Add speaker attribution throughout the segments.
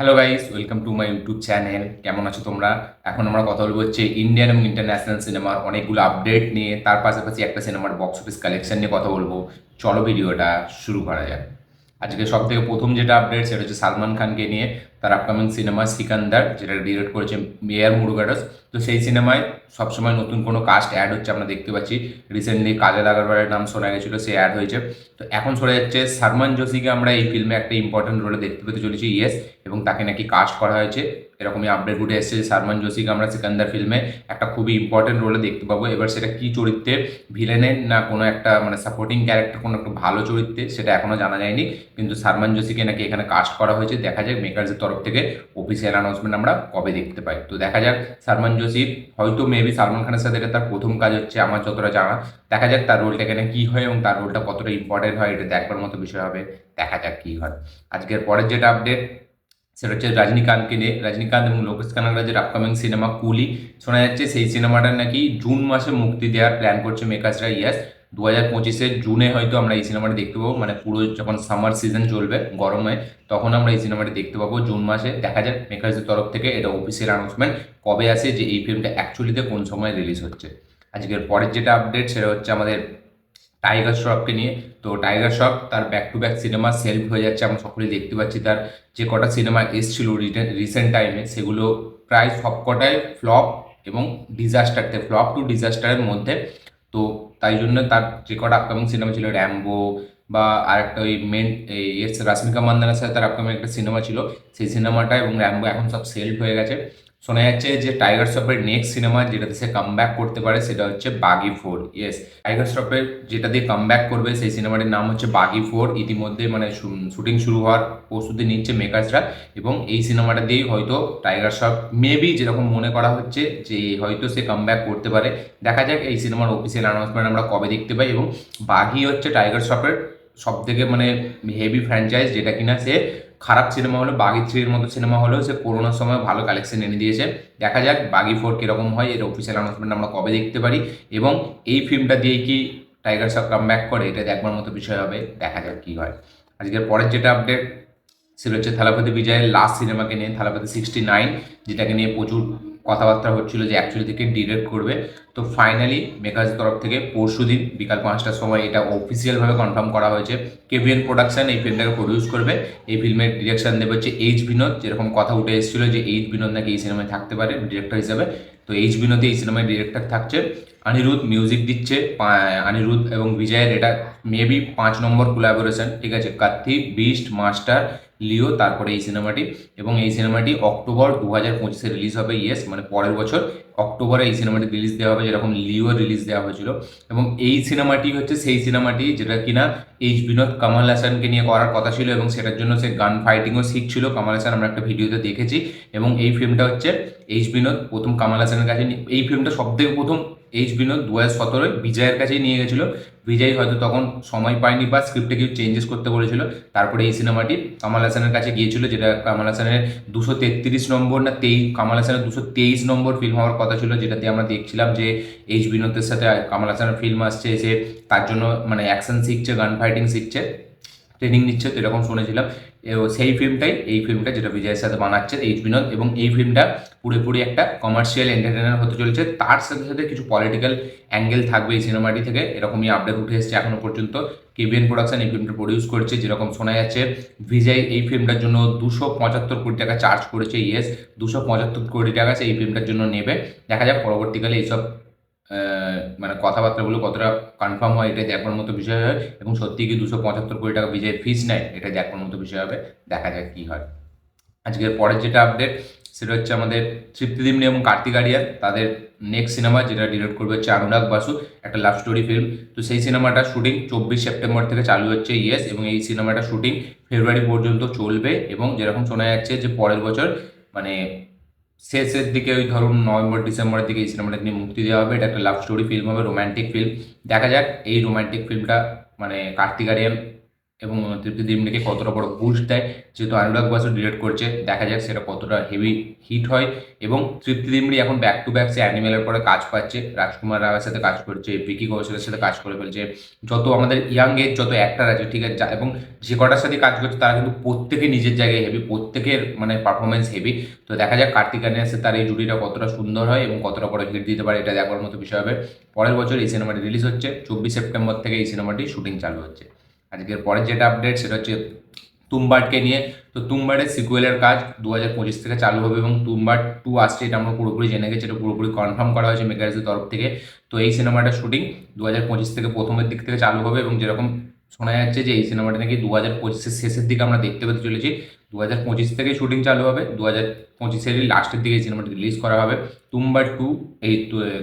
Speaker 1: Hello guys, welcome to my YouTube channel. কেমন আছো তোমরা? এখন আমরা কথা বলবো হচ্ছে ইন্ডিয়ান এবং ইন্টারন্যাশনাল সিনেমার অনেকগুলো আপডেট নিয়ে, তার পাশাপাশি একটা সিনেমার বক্স অফিস কালেকশন নিয়ে কথা বলবো। চলো ভিডিওটা শুরু করা যাক। আজকে সব থেকে প্রথম যেটা আপডেট সেটা হচ্ছে সালমান খানকে নিয়ে। তার আপকামিং সিনেমা সিকান্দার, যেটা ডিরেক্ট করেছে মেয়ার মুরুগাডস। তো সেই সিনেমায় সবসময় নতুন কোনো কাস্ট অ্যাড হচ্ছে আমরা দেখতে পাচ্ছি। রিসেন্টলি কাজল আগরওয়ালের নাম শোনা গেছিলো, সে অ্যাড হয়েছে। তো এখন শোনা যাচ্ছে সালমান জোশিকে আমরা এই ফিল্মে একটা ইম্পর্টেন্ট রোলে দেখতে পেতে চলেছি, ইয়েস। এবং তাকে নাকি কাস্ট করা হয়েছে। এরকমই আপডেট উঠে এসেছে যে সালমান জোশিকে আমরা সিকান্দার ফিল্মে একটা খুবই ইম্পর্টেন্ট রোলে দেখতে পাবো। এবার সেটা কি চরিত্রে, ভিলেনের না কোনো একটা মানে সাপোর্টিং ক্যারেক্টার, কোনো একটা ভালো চরিত্রে, সেটা এখনো জানা যায়নি। কিন্তু সালমান জোশিকে নাকি এখানে কাস্ট করা হয়েছে। দেখা যাক মেকার্সের তরফ থেকে অফিসিয়াল অ্যানাউন্সমেন্ট আমরা কবে দেখতে পাই। তো দেখা যাক সালমান জোশি, হয়তো মেবি সালমান খানের সাথে এটা তার প্রথম কাজ হচ্ছে আমার যতটা জানা। দেখা যাক তার রোলটা এখানে কী হয় এবং তার রোলটা কতটা ইম্পর্টেন্ট হয়, এটা দেখবার মতো বিষয় হবে। দেখা যাক কী হয়। আজকের পরের যেটা আপডেট সেটা হচ্ছে রজনীকান্তকে নিয়ে। রজনীকান্ত এবং লোকেশ কানাগরাজের আপকামিং সিনেমা কুলি, শোনা যাচ্ছে সেই সিনেমাটা নাকি জুন মাসে মুক্তি দেওয়ার প্ল্যান করছে মেকার্সরা, ইয়াস। 2025-এর জুনে হয়তো আমরা এই সিনেমাটা দেখতে পাবো, মানে পুরো যখন সামার সিজন চলবে গরমে, তখন আমরা এই সিনেমাটি দেখতে পাবো জুন মাসে। দেখা যাক মেকার্সের তরফ থেকে এটা অফিসিয়াল অ্যানাউন্সমেন্ট কবে আসে যে এই ফিল্মটা অ্যাকচুয়ালিতে কোন সময় রিলিজ হচ্ছে। আজকের পরের যেটা আপডেট সেটা হচ্ছে আমাদের টাইগার শ্রফকে নিয়ে। তো টাইগার শ্রফ তার back to back cinema self হয়ে যাচ্ছে, আমরা সকলেই দেখতে পাচ্ছি। তার যে কটা সিনেমা এসছিল রিসেন্ট টাইমে, সেগুলো প্রায় সব কটাই ফ্লপ এবং ডিজাস্টার, ফ্লপ টু ডিজাস্টারের মধ্যে। তো তাই জন্য তার যে কটা আপকামিং সিনেমা ছিল, র্যাম্বো বা আরেকটা ওই মেন এস রাশ্মিকা মান্দানার সাথে তার আপকামিং একটা সিনেমা ছিল, সেই সিনেমাটা এবং র্যাম্বো এখন সব সেলফ হয়ে গেছে। শোনা যাচ্ছে যে টাইগার শ্রফের নেক্সট সিনেমা যেটাতে সে কাম করতে পারে সেটা হচ্ছে বাগি 4, ইয়েস। টাইগার শ্রফের যেটা দিয়ে কাম করবে সেই সিনেমাটির নাম হচ্ছে বাগি 4। ইতিমধ্যে মানে শুটিং শুরু হওয়ার প্রস্তুতি নিচ্ছে মেকার্সরা, এবং এই সিনেমাটা দিয়েই হয়তো টাইগার শ্রফ মেবি, যেরকম মনে করা হচ্ছে, যে হয়তো সে কাম করতে পারে। দেখা যাক এই সিনেমার অফিসিয়াল অ্যানাউন্সমেন্ট আমরা কবে দেখতে পাই। এবং বাগি হচ্ছে টাইগার শ্রফের সব থেকে মানে হেভি ফ্র্যাঞ্চাইজ, যেটা কিনা সে খারাপ সিনেমা হলো বাগি 3-এর মতো সিনেমা হলেও সে করোনার সময় ভালো কালেকশন এনে দিয়েছে। দেখা যাক বাগি 4 কীরকম হয়, এর অফিসিয়াল অ্যানাউন্সমেন্ট আমরা কবে দেখতে পারি। এবং এই ফিল্মটা দিয়েই কি টাইগার শ্রফ কাম করে, এটা দেখবার মতো বিষয় হবে। দেখা যাক কী হয়। আজকের পরের যেটা আপডেট সেটা হচ্ছে থালাপতি বিজয়ের লাস্ট সিনেমাকে নিয়ে, থালাপতি 69, যেটাকে নিয়ে প্রচুর কথাবার্তা হচ্ছিল যে অ্যাকচুয়ালি থেকে ডিরেক্ট করবে। তো ফাইনালি মেকার্স তরফ থেকে পরশুদিন বিকাল 5টার সময় এটা অফিসিয়ালভাবে কনফার্ম করা হয়েছে। কেভিএন প্রোডাকশন এই ফিল্মটাকে প্রডিউস করবে। এই ফিল্মের ডিরেকশন দেবে হচ্ছে এইচ বিনোদ। যেরকম কথা উঠে এসেছিল যে এইচ বিনোদ নাকি এই সিনেমায় থাকতে পারে ডিরেক্টর হিসেবে, তো এইচ বিনোদ এই সিনেমায় ডিরেক্টর থাকছে। অনিরুদ্ধ মিউজিক দিচ্ছে। অনিরুদ্ধ এবং বিজয়ের এটা মেবি 5 নম্বর কোলাবোরেশন, ঠিক আছে। কার্থি, বিস্ট, মাস্টার, লিও, তারপরে এই সিনেমাটি। এবং এই সিনেমাটি অক্টোবর 2025-এ রিলিজ হবে, ইয়েস, মানে পরের বছর অক্টোবরে এই সিনেমাটি রিলিজ দেওয়া হবে, যেরকম লিও রিলিজ দেওয়া হয়েছিল। এবং এই সিনেমাটি হচ্ছে সেই সিনেমাটি যেটা কিনা এইচ বিনোদ কামাল হাসানকে নিয়ে করার কথা ছিল, এবং সেটার জন্য সে গান ফাইটিংও শিখছিল কামাল হাসান, আমরা একটা ভিডিওতে দেখেছি। এবং এই ফিল্মটা হচ্ছে এইচ বিনোদ প্রথম কামাল হাসানের কাছে এই ফিল্মটা সবথেকে প্রথম এইচ বিনোদ 2017-এ বিজয়ের কাছেই নিয়ে গেছিলো। বিজয় হয়তো তখন সময় পায়নি বা স্ক্রিপ্টে কিছু চেঞ্জেস করতে বলেছিল। তারপরে এই সিনেমাটি কামাল হাসানের কাছে গিয়েছিল, যেটা কামাল হাসানের 233 নম্বর না কামাল হাসানের 223 নম্বর ফিল্ম হওয়ার কথা ছিল, যেটাতে আমরা দেখছিলাম যে এইচ বিনোদের সাথে কামাল হাসানের ফিল্ম আসছে, এসে তার জন্য মানে অ্যাকশন শিখছে, গান ফাইটিং শিখছে, ট্রেনিং নিচ্ছে, তো এরকম শুনেছিলাম। সেই ফিল্মটাই এই ফিল্মটা যেটা বিজয়ের সাথে বানাচ্ছে এইচ বিনোদ। এবং এই ফিল্মটা পুরোপুরি একটা কমার্শিয়াল এন্টারটেইনার হতে চলেছে, তার সাথে সাথে কিছু পলিটিক্যাল অ্যাঙ্গেল থাকবে এই সিনেমাটি থেকে, এরকমই আপডেট উঠে এসেছে এখনো পর্যন্ত। কেভিএন প্রোডাকশন এই ফিল্মটা প্রডিউস করছে, যেরকম শোনা যাচ্ছে বিজয় এই ফিল্মটার জন্য 275 কোটি টাকা চার্জ করেছে, ইয়েস। 275 কোটি টাকা সে এই ফিল্মটার জন্য নেবে। দেখা যাক পরবর্তীকালে এইসব মানে কথাবার্তাগুলো কতটা কনফার্ম হয়, এটা দেখবার মতো বিষয় হয়। এবং সত্যি কি 275 কোটি টাকা বিজয়ের ফিস নেয়, এটা দেখবার মতো বিষয় হবে। দেখা যাক কী হয়। আজকের পরের যেটা আপডেট সেটা হচ্ছে আমাদের তৃপ্তি দিমনি এবং কার্তিক আরিয়ান, তাদের নেক্সট সিনেমা যেটা ডিরেক্ট করবে হচ্ছে অনুরাগ বাসু, একটা লাভ স্টোরি ফিল্ম। তো সেই সিনেমাটা শুটিং 24 সেপ্টেম্বর থেকে চালু হচ্ছে, ইয়েস। এবং এই সিনেমাটা শুটিং ফেব্রুয়ারি পর্যন্ত চলবে। এবং যেরকম শোনা যাচ্ছে যে পরের বছর মানে শেষের দিকে, ওই ধরুন নভেম্বর ডিসেম্বরের দিকে এই সিনেমাটা নিয়ে মুক্তি দেওয়া হবে। এটা একটা লাভ স্টোরি ফিল্ম হবে, রোম্যান্টিক ফিল্ম। দেখা যাক এই রোম্যান্টিক ফিল্মটা মানে কার্তিক আরিয়ান এবং তৃপ্তি দিমনিকে কতটা বড় বুস্ট দেয়, যেহেতু অনুরাগ বাসু ডিরেক্ট করছে, দেখা যাক সেটা কতটা হেভি হিট হয়। এবং তৃপ্তি দিমনি এখন ব্যাক টু ব্যাক সে অ্যানিমেলের পরে কাজ পাচ্ছে, রাজকুমার রাওয়ের সাথে কাজ করছে, ভিকি কৌশলের সাথে কাজ করে ফেলছে, যত আমাদের ইয়াং এজ যত অ্যাক্টার আছে, ঠিক আছে, এবং যে কটার সাথে কাজ করছে তারা কিন্তু প্রত্যেকে নিজের জায়গায় হেভি, প্রত্যেকের মানে পারফরমেন্স হেভি। তো দেখা যাক কার্তিক আরিয়ানের সাথে তার এই জুটিটা কতটা সুন্দর হয় এবং কতটা বড় হিট দিতে পারে, এটা দেখবার মতো বিষয় হবে। পরের বছর এই সিনেমাটি রিলিজ হচ্ছে, 24 সেপ্টেম্বর থেকে এই সিনেমাটি শুটিং চালু হচ্ছে। আজকের পরের যেটা আপডেট সেটা হচ্ছে তুম্বাডকে নিয়ে। তো তুম্বাডের সিকুয়েলের কাজ 2025 থেকে চালু হবে এবং তুম্বাড 2 আসছে, এটা আমরা পুরোপুরি জেনে গেছি, এটা পুরোপুরি কনফার্ম করা হয়েছে মেকার্সের তরফ থেকে। তো এই সিনেমাটার শুটিং 2025 থেকে প্রথমের দিক থেকে চালু হবে এবং যেরকম শোনা যাচ্ছে যে এই সিনেমাটা নাকি 2025-এর শেষের দিকে আমরা দেখতে পেতে চলেছি। 2025 থেকে শুটিং চালু হবে, 2025-এরই লাস্টের দিকে এই সিনেমাটি রিলিজ করা হবে। তুম্বাড 2, এই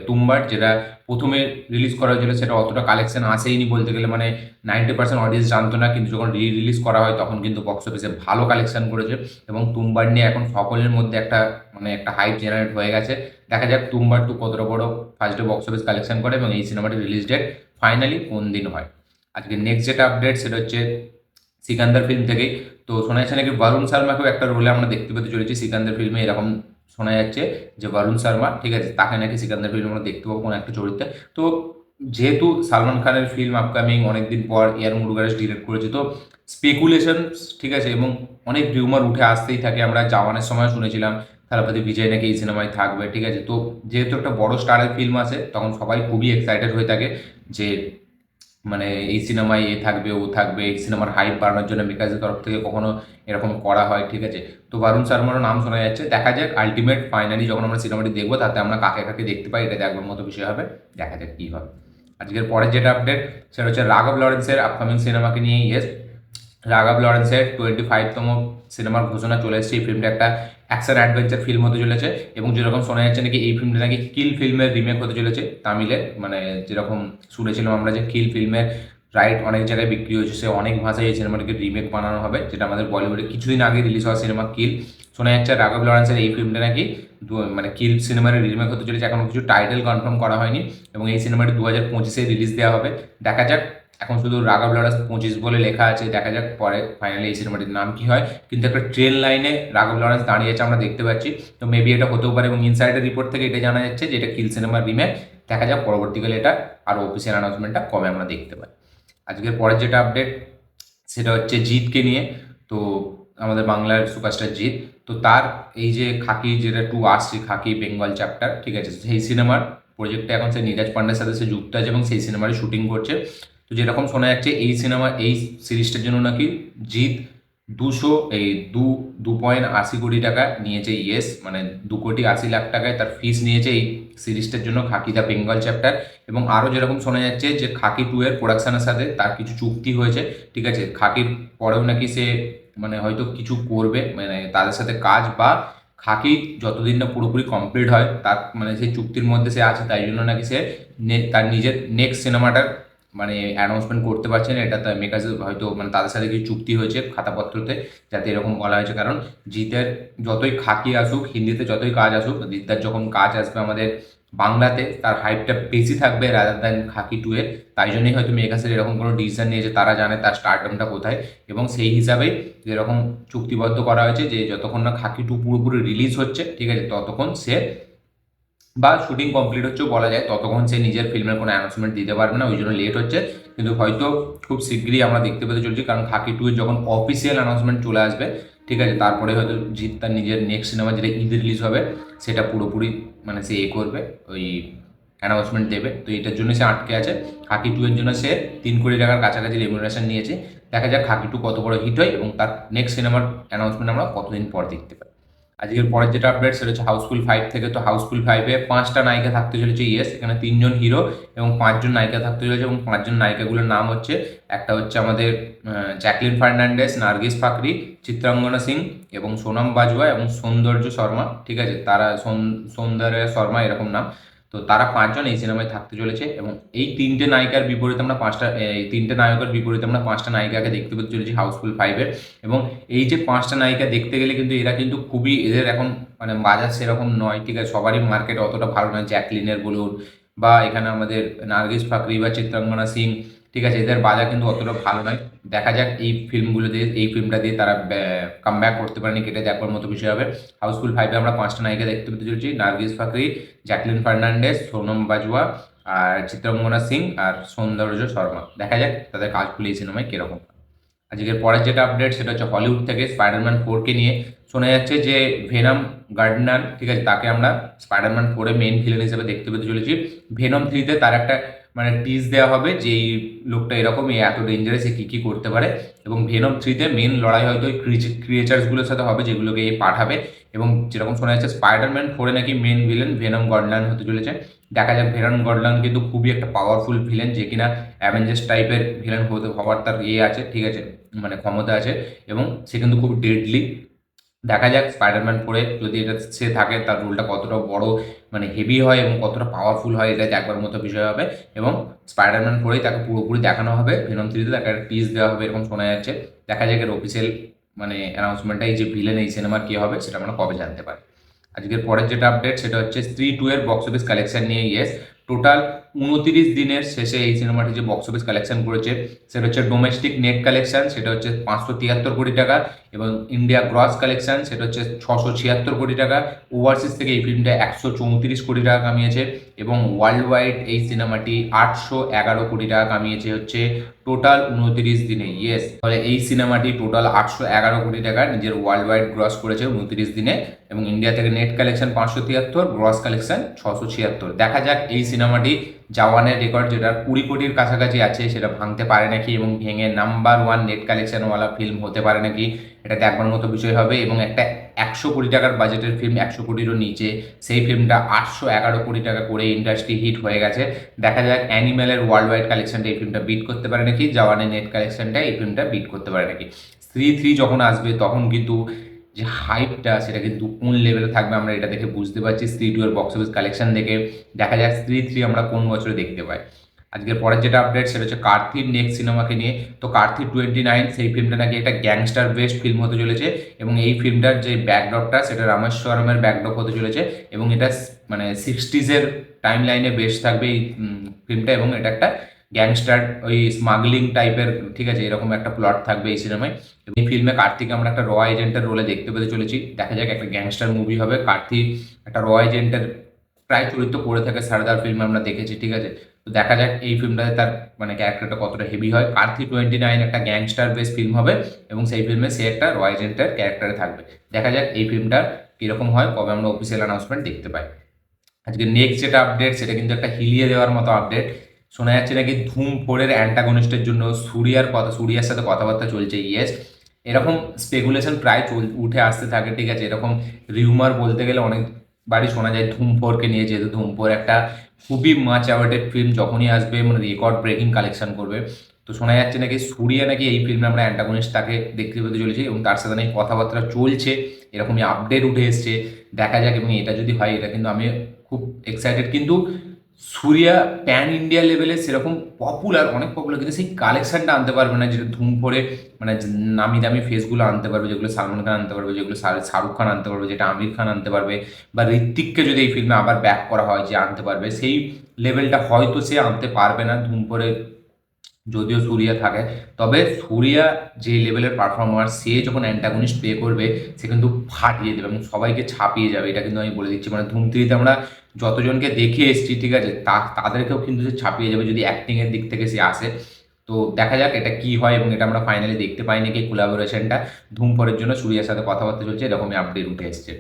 Speaker 1: তুম্বাড যেটা প্রথমে রিলিজ করা হয়েছিল সেটা অতটা কালেকশন আসেইনি বলতে গেলে, মানে 90% অডিয়েন্স জানতো না, কিন্তু যখন রিলিজ করা হয় তখন কিন্তু বক্স অফিসে ভালো কালেকশন করেছে এবং তুম্বাড নিয়ে এখন সকলের মধ্যে একটা মানে একটা হাইপ জেনারেট হয়ে গেছে। দেখা যাক তুম্বাড 2 কতটা বড় first day box office collection করে এবং এই সিনেমাটির রিলিজ ডেট ফাইনালি কোন দিন হয়। আজকে নেক্সট যেটা আপডেট সেটা হচ্ছে সিকান্দার ফিল্ম থেকেই। তো শোনা যাচ্ছে নাকি বরুণ শর্মাকেও একটা রোলে আমরা দেখতে পেতে চলেছি সিকান্দার ফিল্মে, এরকম শোনা যাচ্ছে যে বরুণ শর্মা, ঠিক আছে, তাকে নাকি সিকান্দার ফিল্ম আমরা দেখতে পাবো কোনো একটা চরিত্রে। তো যেহেতু সালমান খানের ফিল্ম আপকামিং, অনেকদিন পর এয়ার মুরুগারেস ডিরেক্ট করেছে, তো স্পেকুলেশন, ঠিক আছে, এবং অনেক রিউমার উঠে আসতেই থাকে। আমরা জওয়ানের সময় শুনেছিলাম থালাপতি বিজয় নাকি এই সিনেমায় থাকবে, ঠিক আছে। তো যেহেতু একটা বড় স্টারের ফিল্ম আছে তখন সবাই খুবই এক্সাইটেড হয়ে থাকে যে মানে এই সিনেমায় এ থাকবে ও থাকবে, এই সিনেমার হাইপ বাড়ানোর জন্য মেকার্সের তরফ থেকে কখনো এরকম করা হয়, ঠিক আছে। তো বরুণ শর্মারও নাম শোনা যাচ্ছে, দেখা যাক আলটিমেট ফাইনালি যখন আমরা সিনেমাটি দেখবো তাতে আমরা কাকে কাকে দেখতে পাই, এটা দেখবার মতো বিষয় হবে, দেখা যাক কী হবে। আজকের পরের যেটা আপডেট সেটা হচ্ছে রাঘব লরেন্সের আপকামিং সিনেমাকে নিয়ে। ইয়েস, রাঘব লরেন্সের 25তম সিনেমার ঘোষণা চলে এসেছে। এই ফিল্মটা একটা অ্যাকশন অ্যাডভেঞ্চার ফিল্ম হতে চলেছে এবং যেরকম শোনা যাচ্ছে নাকি এই ফিল্মটা নাকি কিল ফিল্মের রিমেক হতে চলেছে তামিলের, মানে যেরকম শুনেছিলাম আমরা যে কিল ফিল্মের রাইট অনেক জায়গায় বিক্রি হয়েছে, সে অনেক ভাষায় এই সিনেমাটিকে রিমেক বানানো হবে, যেটা আমাদের বলিউডে কিছুদিন আগে রিলিজ হওয়া সিনেমা কিল। শোনা যাচ্ছে রাঘব লরেন্সের এই ফিল্মটা নাকি মানে কিল সিনেমার রিমেক হতে চলেছে, এখনও কিছু টাইটেল কনফার্ম করা হয়নি এবং এই সিনেমাটি 2025-এ রিলিজ দেওয়া হবে। দেখা যাক, এখন শুধু রাঘব লরেন্স 25 বলে লেখা আছে, দেখা যাক পরে ফাইনালি এই সিনেমাটির নাম কি হয়। কিন্তু একটা ট্রেন লাইনে রাঘব লরেন্স দাঁড়িয়ে আছে আমরা দেখতে পাচ্ছি, তো মেবি এটা হতেও পারে এবং ইনসাইডার রিপোর্ট থেকে এটা জানা যাচ্ছে যে এটা কিল সিনেমার রিমেক। দেখা যাক পরবর্তীকালে এটা আরও অফিসিয়াল অ্যানাউন্সমেন্টটা কবে আমরা দেখতে পাই। আজকের পরের যেটা আপডেট সেটা হচ্ছে জিতকে নিয়ে। তো আমাদের বাংলার সুপারস্টার জিৎ, তো তার এই যে খাকি যেটা 2 আসছে, খাকি বেঙ্গল চ্যাপ্টার, ঠিক আছে, সেই সিনেমার প্রজেক্টে এখন সে নীরাজ পান্ডের সাথে সে যুক্ত আছে এবং সেই সিনেমারই শুটিং করছে। তো যেরকম শোনা যাচ্ছে এই সিরিজটার জন্য নাকি জিৎ 2.80 কোটি টাকা নিয়েছে, ইয়েস, মানে 2,80,00,000 টাকায় তার ফিস নিয়েছে এই সিরিজটার জন্য, খাকি দ্য বেঙ্গল চ্যাপ্টার। এবং আরও যেরকম শোনা যাচ্ছে যে খাকি 2 এর প্রোডাকশনের সাথে তার কিছু চুক্তি হয়েছে, ঠিক আছে, খাকির পরেও নাকি সে মানে হয়তো কিছু করবে, মানে তাদের সাথে কাজ, বা খাকি যতদিন না পুরোপুরি কমপ্লিট হয় তার মানে সেই চুক্তির মধ্যে সে আছে, তাই জন্য নাকি সে তার নিজের নেক্সট সিনেমাটার মানে অ্যানাউন্সমেন্ট করতে পারছে না। এটা তার মেকার্স হয়তো মানে তাদের সাথে কিছু চুক্তি হয়েছে খাতাপত্রতে, যাতে এরকম বলা হয়েছে, কারণ জিতের যতই খাকি আসুক, হিন্দিতে যতই কাজ আসুক, জিদ্দার যখন কাজ আসবে আমাদের বাংলাতে তার হাইপটা বেশি থাকবে রাদার দ্যান খাকি 2 এর। তাই জন্যই হয়তো মেকার্সের এরকম কোনো ডিসিশন নিয়েছে, তারা জানে তার স্টারডামটা কোথায় এবং সেই হিসাবেই যেরকম চুক্তিবদ্ধ করা হয়েছে যে যতক্ষণ না খাকি 2 পুরোপুরি রিলিজ হচ্ছে, ঠিক আছে, ততক্ষণ সে বা শুটিং কমপ্লিট হচ্ছেও বলা যায়, ততক্ষণ সে নিজের ফিল্মের কোনো অ্যানাউন্সমেন্ট দিতে পারবে না, ওই জন্য লেট হচ্ছে। কিন্তু হয়তো খুব শীঘ্রই আমরা দেখতে পেতে চলছি, কারণ খাকি 2 এর যখন অফিসিয়াল অ্যানাউন্সমেন্ট চলে আসবে, ঠিক আছে, তারপরে হয়তো জিৎ তার নিজের নেক্সট সিনেমা যেটা ঈদে রিলিজ হবে সেটা পুরোপুরি মানে সে করবে, ওই অ্যানাউন্সমেন্ট দেবে। তো এটার জন্য সে আটকে আছে। খাকি 2 এর জন্য সে 3 কোটি টাকার কাছাকাছি রেমুনারেশন নিয়েছে। দেখা যাক খাকি 2 কত বড় হিট হয় এবং তার নেক্সট সিনেমার অ্যানাউন্সমেন্ট আমরা কতদিন পর দেখতে পাই। আজকের পরের যেটা আপডেট সেটা হচ্ছে হাউসফুল 5 থেকে। তো হাউসফুল 5-এ 5টা নায়িকা থাকতে চলেছে, ইয়েস, এখানে 3জন হিরো এবং 5জন নায়িকা থাকতে চলেছে এবং 5জন নায়িকাগুলোর নাম হচ্ছে, একটা হচ্ছে আমাদের জ্যাকলিন ফার্নান্ডেস, নার্গিস ফাকরি, চিত্রাঙ্গনা সিং এবং সোনাম বাজওয়া এবং সৌন্দর্য শর্মা, ঠিক আছে, তারা সৌন্দর্য শর্মা এরকম নাম। তো তারা 5জন এই সিনেমায় থাকতে চলেছে এবং এই 3টে নায়িকার বিপরীতে আমরা 3টে নায়কের বিপরীতে আমরা 5টা নায়িকাকে দেখতে পেতে চলেছি হাউসফুল 5-এর। এবং এই যে 5টা নায়িকা দেখতে গেলে কিন্তু এরা কিন্তু খুবই, এদের এখন মানে বাজার সেরকম নয়, ঠিক আছে, সবারই মার্কেট অতটা ভালো নয়, জ্যাকলিনের বলুন বা এখানে আমাদের নার্গিস ফাকরি বা চিত্রাঙ্গনা সিং, ঠিক আছে, এদের বাজার কিন্তু অতটা ভালো নয়। দেখা যাক এই ফিল্মগুলো দিয়ে, এই ফিল্মটা দিয়ে তারা কামব্যাক করতে পারেনি, কেটে দেখবার মতো বিষয় হবে। হাউসফুল 5-এ আমরা 5টা নায়িকা দেখতে পেতে চলেছি, নার্গিস ফাকরি, জ্যাকলিন ফার্নান্ডেজ, সোনম বাজওয়া, আর চিত্রঙ্গনা সিং, আর সৌন্দর্য শর্মা। দেখা যাক তাদের কাজগুলো এই সিনেমায় কিরকম। আজকের পরের যেটা আপডেট সেটা হচ্ছে হলিউড থেকে স্পাইডারম্যান 4কে নিয়ে। শোনা যাচ্ছে যে ভেনম গার্ডনার, ঠিক আছে, তাকে আমরা স্পাইডারম্যান 4-এ মেইন ভিলেন হিসেবে দেখতে পেতে চলেছি। ভেনম 3-তে তার একটা মানে টিজ দেওয়া হবে যে এই লোকটা এরকম, এত ডেঞ্জারাস, এ কী কী করতে পারে। এবং ভেনম 3-তে মেন লড়াই হয়তো ওই ক্রিয়েচার্সগুলোর সাথে হবে যেগুলোকে এই পাঠাবে। এবং যেরকম শোনা যাচ্ছে স্পাইডারম্যান 4-এ নাকি মেন ভিলেন ভেনম গডল্যান হতে চলেছে। দেখা যাক, ভেনম গডল্যান কিন্তু খুবই একটা পাওয়ারফুল ভিলেন, যে কিনা অ্যাভেঞ্জার্স টাইপের ভিলেন হওয়ার তার আছে, ঠিক আছে, মানে ক্ষমতা আছে, এবং সে কিন্তু খুব ডেডলি। দেখা যাক স্পাইডারম্যান 4-এ যদি এটা সে থাকে, তার রোলটা কতটা বড়, মানে হেভি হয় এবং কতটা পাওয়ারফুল হয়, এটা দেখবার মতো বিষয় হবে। এবং স্পাইডারম্যান 4-এই তাকে পুরোপুরি দেখানো হবে, ভেনম 3-তে তাকে একটা টিজ দেওয়া হবে এরকম শোনা যাচ্ছে। দেখা যাক এর অফিসিয়াল মানে অ্যানাউন্সমেন্টটা, এই যে ভিলেন এই সিনেমার কী হবে সেটা আমরা কবে জানতে পারি। আজকের পরের যেটা আপডেট সেটা হচ্ছে স্ত্রী 2 এর বক্স অফিস কালেকশন নিয়ে। ইয়েস, টোটাল 29 দিনের শেষে এই সিনেমাটি যে বক্স অফিস কালেকশন করেছে সেটা হচ্ছে ডোমেস্টিক নেট কালেকশন, সেটা হচ্ছে 573 কোটি টাকা, এবং ইন্ডিয়া গ্রস কালেকশন সেটা হচ্ছে 676 কোটি টাকা। ওভারসিজ থেকে এই ফিল্মটা 134 কোটি টাকা কামিয়েছে, এবং ওয়ার্ল্ড ওয়াইড এই সিনেমাটি 811 কোটি টাকা কামিয়েছে হচ্ছে টোটাল 29 দিনে। ইয়েস, তাহলে এই সিনেমাটি টোটাল 811 কোটি টাকা নিজের ওয়ার্ল্ড ওয়াইড গ্রস করেছে 29 দিনে, এবং ইন্ডিয়া থেকে নেট কালেকশন 573, গ্রস কালেকশন 676। দেখা যাক এই সিনেমাটি জওয়ানের রেকর্ড, যেটা 20 কোটির কাছাকাছি আছে, সেটা ভাঙতে পারে নাকি, এবং ভেঙে নাম্বার 1 নেট কালেকশনওয়ালা ফিল্ম হতে পারে নাকি, এটা দেখবার মতো বিষয় হবে। এবং একটা 100 কোটি টাকার বাজেটের ফিল্ম, 100 কোটিরও নিচে, সেই ফিল্মটা 811 কোটি টাকা করে ইন্ডাস্ট্রি হিট হয়ে গেছে। দেখা যাক অ্যানিমেলের ওয়ার্ল্ড ওয়াইড কালেকশনটা এই ফিল্মটা বিট করতে পারে নাকি, জওয়ানের নেট কালেকশনটা এই ফিল্মটা বিট করতে পারে নাকি। স্ত্রী 3 যখন আসবে তখন কিন্তু যে হাইপটা সেটা কিন্তু কোন লেভেলে থাকবে আমরা এটা দেখে বুঝতে পারছি। স্ত্রী 2 এর বক্স অফিস কালেকশন দেখে। দেখা যাক স্ত্রী 3 আমরা কোন বছরে দেখতে পাই। আজকের পরের যেটা আপডেট সেটা হচ্ছে কার্থির নেক্সট সিনেমাকে নিয়ে। তো কার্থি 29, সেই ফিল্মটা নাকি একটা গ্যাংস্টার বেস্ট ফিল্ম হতে চলেছে, এবং এই ফিল্মটার যে ব্যাকড্রপটা সেটা রামেশ্বরমের ব্যাকড্রপ হতে চলেছে, এবং এটা মানে 60s টাইম লাইনে বেস্ট থাকবে এই ফিল্মটা, এবং এটা একটা গ্যাংস্টার ওই স্মাগলিং টাইপের, ঠিক আছে, এরকম একটা প্লট থাকবে এই সিনেমায়। এবং এই ফিল্মে কার্তিক আমরা একটা র এজেন্টের রোলে দেখতে পেতে চলেছি। দেখা যাক, একটা গ্যাংস্টার মুভি হবে, কার্তিক একটা র এজেন্টের প্রায় চরিত্র করে থাকে সারদার ফিল্মে আমরা দেখেছি, ঠিক আছে। তো দেখা যাক এই ফিল্মটাতে তার মানে ক্যারেক্টারটা কতটা হেভি হয়। কার্থি 29 একটা গ্যাংস্টার বেস ফিল্ম হবে, এবং সেই ফিল্মে সে একটা র এজেন্টের ক্যারেক্টারে থাকবে। দেখা যাক এই ফিল্মটা কীরকম হয়, কবে আমরা অফিসিয়াল অ্যানাউন্সমেন্ট দেখতে পাই। আজকে নেক্সট যেটা আপডেট সেটা কিন্তু একটা হিলিয়ে দেওয়ার মতো আপডেট। শোনা যাচ্ছে নাকি ধুম 4-এর অ্যান্টাগনিস্টের জন্য সুরিয়ার সাথে কথাবার্তা চলছে। ইয়েস, এরকম স্পেকুলেশন প্রায় উঠে আসতে থাকে, ঠিক আছে, এরকম রিউমার বলতে গেলে অনেকবারই শোনা যায় ধুম 4-কে নিয়ে, যেহেতু ধুম 4 একটা খুবই মাচ অ্যাওয়ার্ডেড ফিল্ম, যখনই আসবে মানে রেকর্ড ব্রেকিং কালেকশন করবে। তো শোনা যাচ্ছে নাকি সুরিয়া নাকি এই ফিল্মে আমরা অ্যান্টাগনিস্ট তাকে দেখতে পেতে চলেছি, এবং তার সাথে নাকি কথাবার্তা চলছে, এরকমই আপডেট উঠে এসছে। দেখা যাক, এবং এটা যদি হয় এটা কিন্তু আমি খুব এক্সাইটেড। কিন্তু সুরিয়া প্যান ইন্ডিয়া লেভেলে সেরকম পপুলার, অনেক পপুলার, কিন্তু সেই কালেকশনটা আনতে পারবে না যেটা ধুম 4-এ মানে নামি দামি ফেসগুলো আনতে পারবে, যেগুলো সালমান খান আনতে পারবে, যেগুলো শাহরুখ খান আনতে পারবে, যেটা আমির খান আনতে পারবে, বা ঋত্বিককে যদি এই ফিল্মে আবার ব্যাক করা হয় যে আনতে পারবে, সেই লেভেলটা হয়তো সে আনতে পারবে না ধুম 4-এ, যদিও সুরিয়া থাকে। তবে সুরিয়া যে লেভেলের পারফর্মার, সে যখন অ্যান্টাগনিস্ট প্লে করবে সে কিন্তু ফাটিয়ে দেবে এবং সবাইকে ছাপিয়ে যাবে, এটা কিন্তু আমি বলে দিচ্ছি। মানে ধুম 3-তে আমরা যতজনকে দেখে এসেছি, ঠিক আছে, তাদেরকেও কিন্তু সে ছাপিয়ে যাবে যদি অ্যাক্টিংয়ের দিক থেকে সে আসে। তো দেখা যাক এটা কি হয়, এবং এটা আমরা ফাইনালি দেখতে পাই নাকি কোলাবোরেশনটা ধুম 4-এর জন্য সুরিয়ার সাথে কথাবার্তা চলছে, এরকমই আপডেট উঠে এসছে।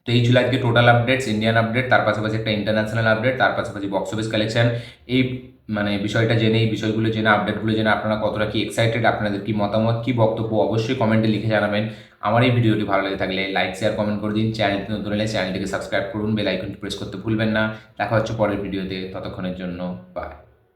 Speaker 1: তো এই ছিল আজকে টোটাল আপডেটস, ইন্ডিয়ান আপডেট, তার পাশাপাশি একটা ইন্টারন্যাশনাল আপডেট, তার পাশাপাশি বক্স অফিস কালেকশন। এই মানে বিষয়টা জেনে, এই বিষয়গুলো জেনে, আপডেটগুলো জেনে আপনারা কতটা কি এক্সাইটেড, আপনাদের কি মতামত, কি বক্তব্য, অবশ্যই কমেন্টে লিখে জানাবেন। আমার এই ভিডিওটি ভালো লেগে থাকলে লাইক শেয়ার কমেন্ট করে দিন। চ্যানেলটি নতুন হলে চ্যানেলটিকে সাবস্ক্রাইব করুন, বেল আইকনটি প্রেস করতে ভুলবেন না। দেখা হচ্ছে পরের ভিডিওতে, ততক্ষণের জন্য বাই।